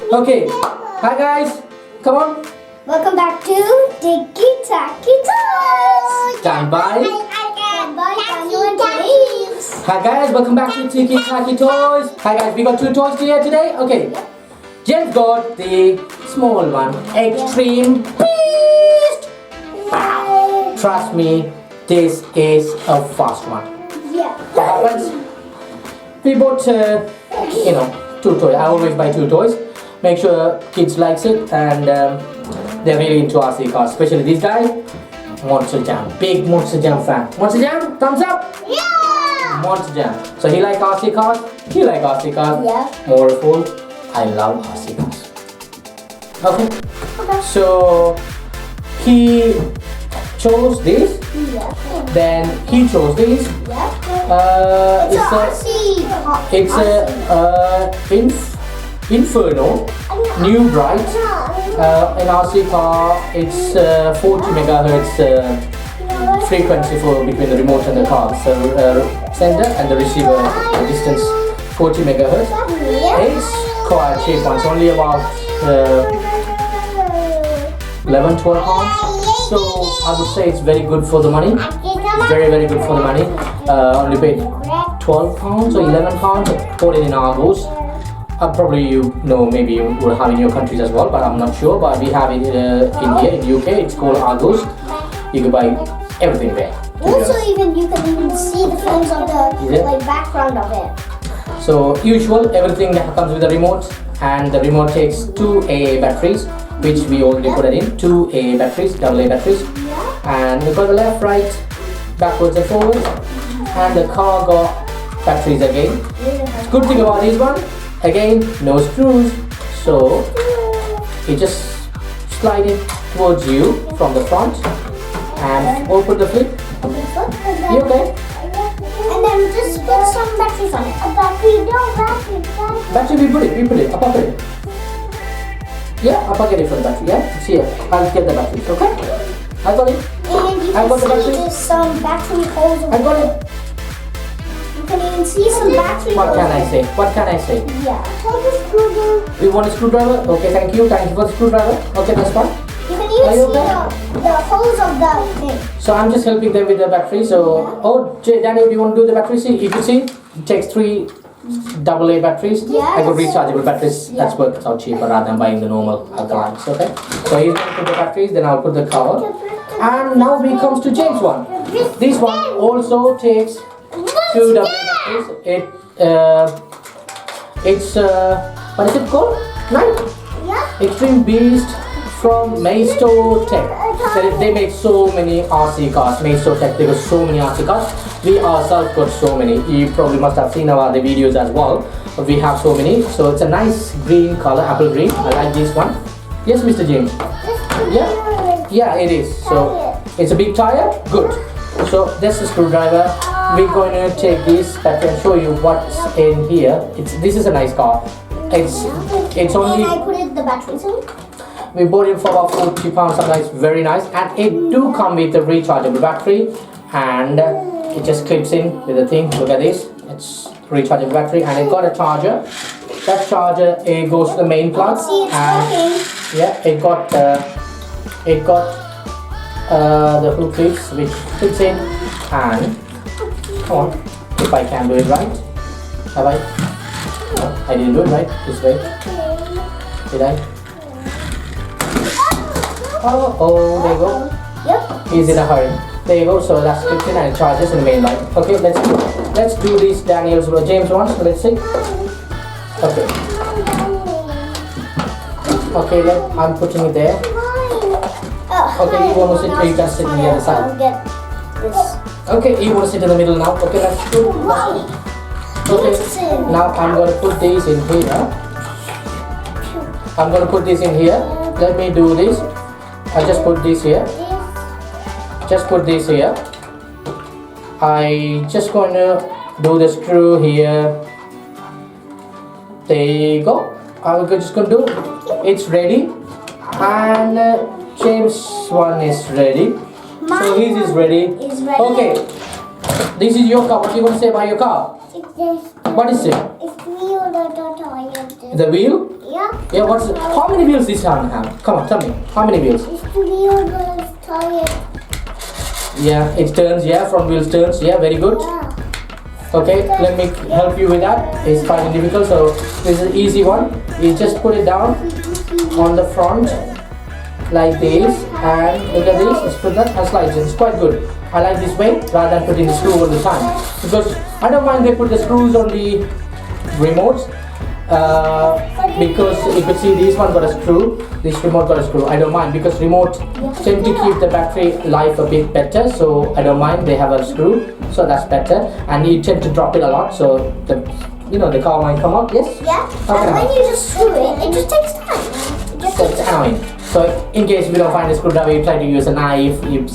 Okay, hi guys, come on. Welcome back to Ticky, Tacky Toys. Stand by. Hi guys, welcome back to Ticky Tacky Toys. Hi guys, we got two toys here today. Okay, James got the small one, Extreme Beast. Wow. Trust me, this is a fast one. Yeah. What happens? We bought, two toys. I always buy two toys. Make sure kids likes it and they're really into RC cars. Especially this guy, Monster Jam, big Monster Jam fan. Monster Jam, thumbs up. Yeah. Monster Jam. So he like RC cars. You like RC cars. Yeah. More full. I love RC cars. Okay. So he chose this. Yeah. Then he chose this. Yeah. It's a Inferno, new bright. In RC car, it's 40 megahertz frequency for between the remote and the car. So sender and the receiver distance 40 megahertz. It's quite cheap one. It's only about 11-12 pounds. So I would say it's very good for the money. Very good for the money. Only paid 12 pounds or 11 pounds. Bought it in Argos. Probably you know, maybe you will have in your countries as well, but I'm not sure. But we have it in here in UK. It's called Argos. You can buy everything there. Also, you can even see the frames of the background of it. So usual, everything that comes with the remote, and the remote takes 2 AA batteries, which we already put it in. 2 AA batteries, AA batteries, and we got the left, right, backwards and forwards, and the car got batteries again. Good thing about this one. Again, no screws, so you just slide it towards you from the front and open the flip. You okay? And then just put some batteries on it. A battery, no battery. Battery, we put it, I'll pocket it. Yeah, I'll pocket it for the battery, yeah? It's here, I'll get the batteries, okay? I got it. And you I got the can see battery. there's some battery holes. I got it. You can even see some battery holes. What can I say? Yeah. Take a screwdriver. You want a screwdriver? Okay, thank you for the screwdriver. Okay, that's fine. You can even see the holes of the thing. So I'm just helping them with the battery. So, Daniel, do you want to do the battery? See, you can see it takes 3 AA batteries. I got rechargeable batteries. Yeah. That's works out cheaper rather than buying the normal alkalines. Okay. So he's going to put the batteries. Then I'll put the cover. And now we comes to James one. This one also takes 2 AA batteries. It's what is it called? Yeah. Extreme Beast from Maisto Tech. So they make so many RC cars. Maisto Tech, they got so many RC cars. We ourselves got so many. You probably must have seen our other videos as well. But we have so many. So it's a nice green color, apple green. I like this one. Yes, Mr. James. Yeah, it is. So it's a big tire. Good. So that's the screwdriver. We're going to take this battery and show you what's in here. This is a nice car. It's only. And I put the batteries in. We bought it for about 40 pounds. Sometimes very nice, and it do come with a rechargeable battery, and it just clips in with the thing. Look at this. It's rechargeable battery, and it got a charger. That charger it goes to the main plug, and yeah, it got the hook clips which fits in, and come on, if I can do it right. Have I? No, I didn't do it right. This way. Did I? Oh, there you go. Yep. He's in a hurry. There you go. So that's clipped in and it charges in the main line. Okay, let's do this Daniel's James one. So let's see. Okay. Okay, I'm putting it there. Okay, you want to sit? You can sit on the other side. Get this. Okay, you want to sit in the middle now. Okay, that's good. Okay, now I'm going to put these in here. I'm going to put this in here. Let me do this. I just put this here. Just put this here. I just going to do the screw here. There you go. I'm just going to do. It's ready. And James one is ready. So his is ready. Okay. This is your car. What do you want to say about your car? What is it? It's wheel. The wheel? Yeah. Yeah, how many wheels this one have? Come on, tell me. How many wheels? This wheel is tired. Yeah, it turns, yeah, front wheels turns, yeah, very good. Yeah. Okay, let me help you with that. It's quite difficult, so this is an easy one. You just put it down on the front like this, and look at this, just put that and slide it. It's quite good. I like this way rather than putting the screw all the time, because I don't mind they put the screws on the remotes. Because you could see this one got a screw, this remote got a screw. I don't mind, because remote tend to keep the battery life a bit better, so I don't mind they have a screw, so that's better. And you tend to drop it a lot, so the the car might come out. Yes. Yeah. Okay. And when you just screw it, it just takes time. It just takes time. So in case we don't find a screwdriver, you try to use a knife, you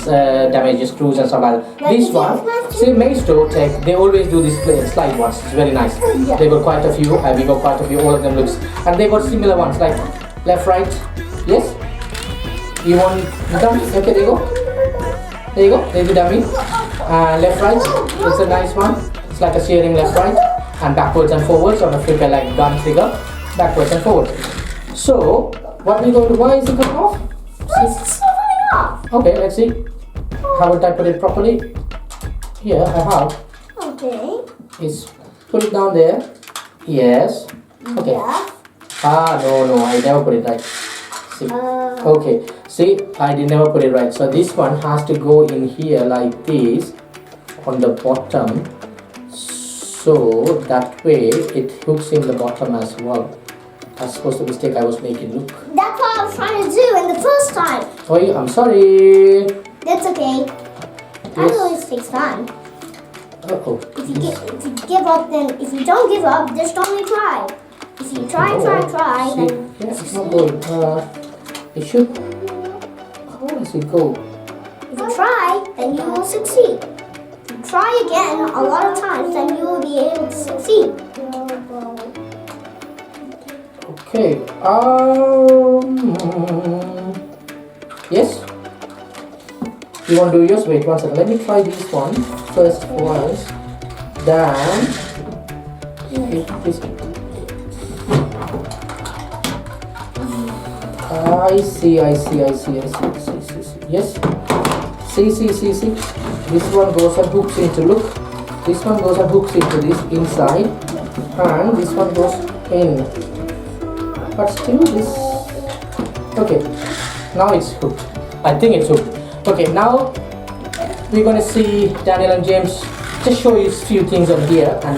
damage your screws and stuff like that. This one, see Maisto Tech, they always do these slide ones. It's very nice. Yeah. They got quite a few, we got quite a few, all of them looks. And they got similar ones like left, right, yes? You want the dummy? Okay, there you go. There you go, there's the dummy. Left, right, it's a nice one. It's like a steering left, right, and backwards and forwards on a flipper like gun trigger, backwards and forwards. So, what we going to, why is it coming off? It's falling off. Okay, let's see. Haven't I put it properly? Here, I have. Okay. Is put it down there. Yes. Okay. Yeah. No, I never put it right. See. Okay. See, I did never put it right. So this one has to go in here like this on the bottom. So that way it hooks in the bottom as well. That's supposed to be mistake I was making. Look. That's what I was trying to do in the first time. Oh, I'm sorry. That's okay. That always takes time. Uh-oh. If you give up, then if you don't give up, just only try. If you try, See, then yeah, it's not going. It should. How does it go? if you try, then you will succeed. If you try again a lot of times, then you will be able to succeed. Okay. Yes. You want to do yours? Wait one second. Let me try this one first once. Then. I see. Yes. See. This one goes and hooks into. Look. This one goes and hooks into this inside, and this one goes in. But still this. Okay. Now it's hooked. I think it's hooked. Okay. Now we're gonna see Daniel and James just show you a few things on here, and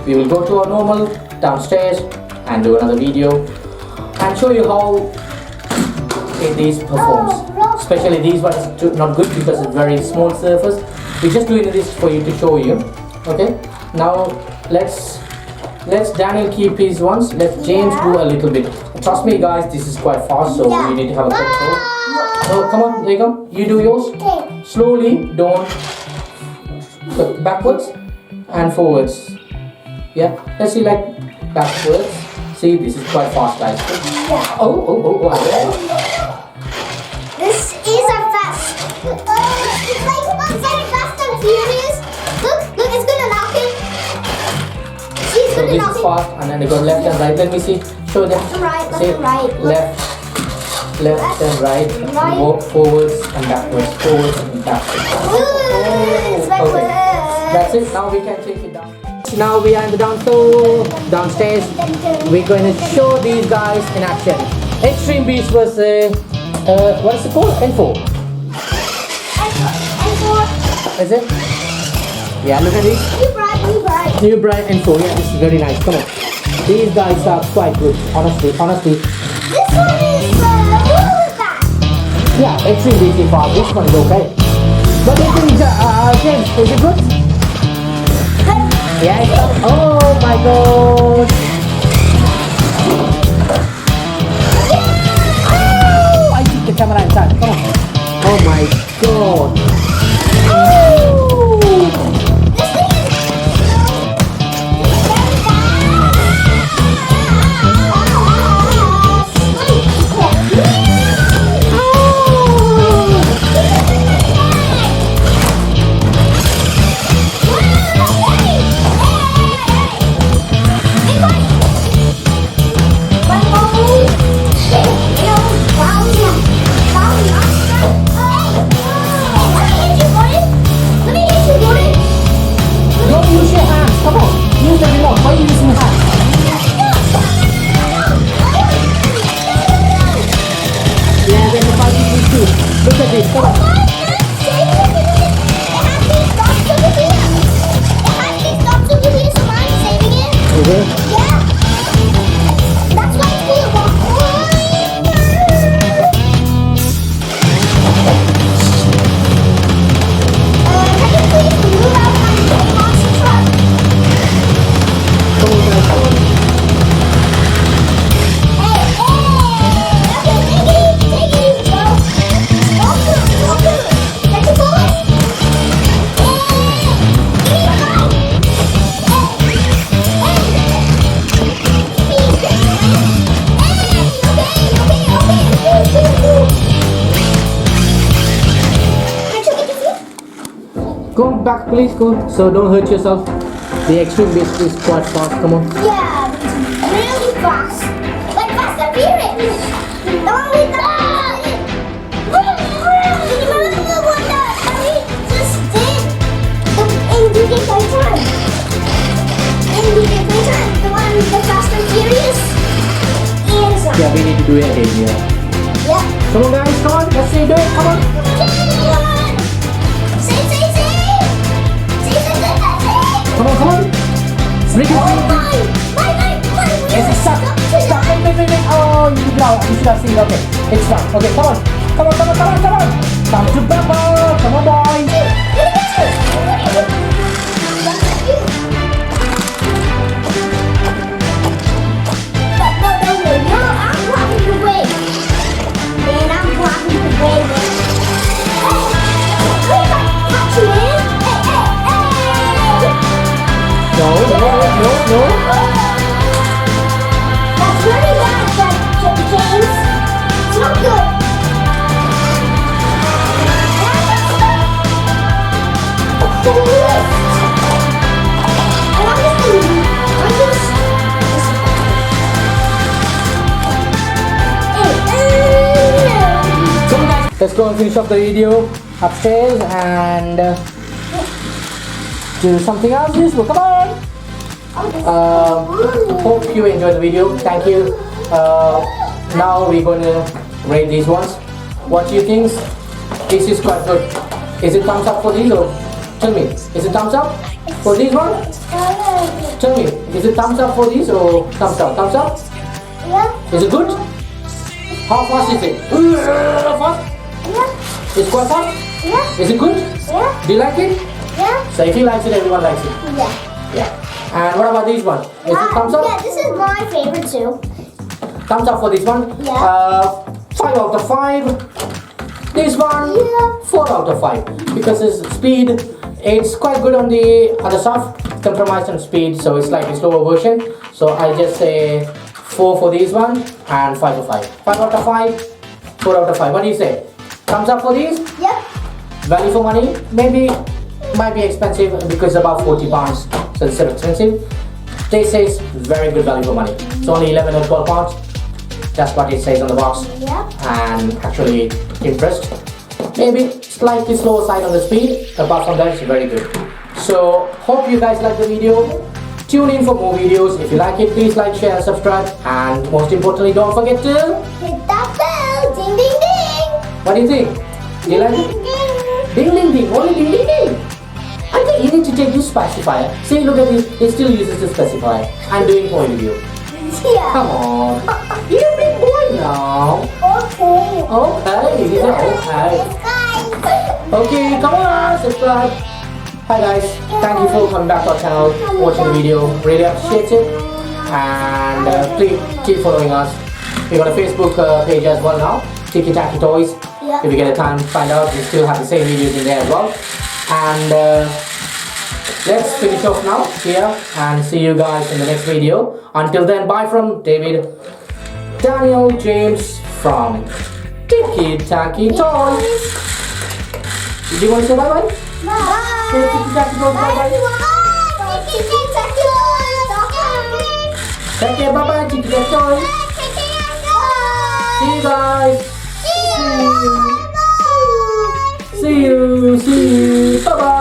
we will go to our normal downstairs and do another video and show you how these performs. Especially these ones not good because it's very small surface. We're just doing this for you to show you. Okay. Now let's Daniel keep his ones. Let James do a little bit. Trust me, guys, this is quite fast, so you need to have a control. So come on, there you go. You do yours. Okay. Slowly, don't go backwards and forwards. Yeah, let's see like backwards. See, this is quite fast, guys. Yeah. Oh. This is a fast. It's like Fast and Furious. Look, it's gonna knock him. She's So gonna this knock is him. fast, and then they got left and right. Let me see. Show them. Left and right, left See, and right. Look. left and right. Right. Walk forwards and backwards. Forwards and backwards. It's backwards. Okay. That's it. Now we can take it down. Now we are in the downstairs. We're going to show these guys in action. Extreme Beast was what is it called? N4. Is it? Yeah, look at this. New Bright N4. Yeah, this is very nice. Come on. These guys are quite good. Honestly. This one is fast. Yeah, Extreme Beast is fast. This one is okay. But I think James, is it good? Yeah, it's fast. Oh my god. Oh, I took the camera inside. Come on. Oh my god. back, please. Go. So don't hurt yourself. The extreme beast is quite fast. Come on. Yeah, it's really fast. Like Fast and Furious. The one with the... Remember the one that we just did? In DJ Playtime. In DJ Playtime. The one with the Fast and Furious. Is... Yeah, we need to do it again. Yeah. Yep. Come on, guys. Come on. Let's see. Do it. Come on. Come on, come on. Bring it, bring it. Yes, it's stuck. Stuck. Wait. Oh, you should have seen. Okay, it's stuck. Okay, come on. Come on. Time to bubble. Come on, boy. I'm blocking the way. Man, I'm blocking the way. Catch me. No. That's really bad, James. It's not good. Let's go and finish off the video upstairs and do something else. Well, come on. Hope you enjoyed the video. Thank you. Now we're going to rate these ones. What do you think? This is quite good. Is it thumbs up for these or tell me? Is it thumbs up for these ones? Tell me. Is it thumbs up for these or thumbs up? Thumbs up? Yeah. Is it good? How fast is it? Fast? Yeah. It's quite fast? Yeah. Is it good? Yeah. Do you like it? Yeah. So if you like it, everyone likes it. Yeah. Yeah. And what about this one? Is it thumbs up? Yeah, this is my favorite too. Thumbs up for this one. Yeah. 5 out of 5. This one, Yeah. 4 out of 5. Because its speed, it's quite good on the other stuff. Compromised on speed, so it's like a slower version. So I just say 4 for this one and 5 for 5. 5 out of 5, 4 out of 5. What do you say? Thumbs up for these? Yep. Value for money? Maybe might be expensive because about 40 pounds, so it's still expensive. This is very good value for money. It's only 11 or 12 pounds. That's what it says on the box. Yep. And actually impressed. Maybe slightly slower side on the speed. Apart from that, it's very good. So hope you guys like the video. Tune in for more videos. If you like it, please like, share and subscribe. And most importantly, don't forget to Hit that bell. Ding, ding, ding. what do you think? Do you like it? Ding, ding. Ding ding ding, only ding ding ding. I think you need to take this specifier. See, look at this, it still uses the specifier. I'm doing toy video. Yeah. Come on. You're a big boy now. Okay. Okay, he said okay. Yes, guys. Okay, come on, subscribe. Hi guys, thank you for coming back to our channel, watching the video. Really appreciate it. And please keep following us. We got a Facebook page as well now, Ticky Tacky Toys. Yeah. If you get a time to find out, we still have the same videos in there as well. And let's finish off now here and see you guys in the next video. Until then, bye from David, Daniel, James from Ticky Tacky Toys. Do you want to say bye bye? Bye. Say Ticky Tacky Toys bye bye. Take care, bye bye, Ticky Tacky Toys. See you guys. See you. Bye bye.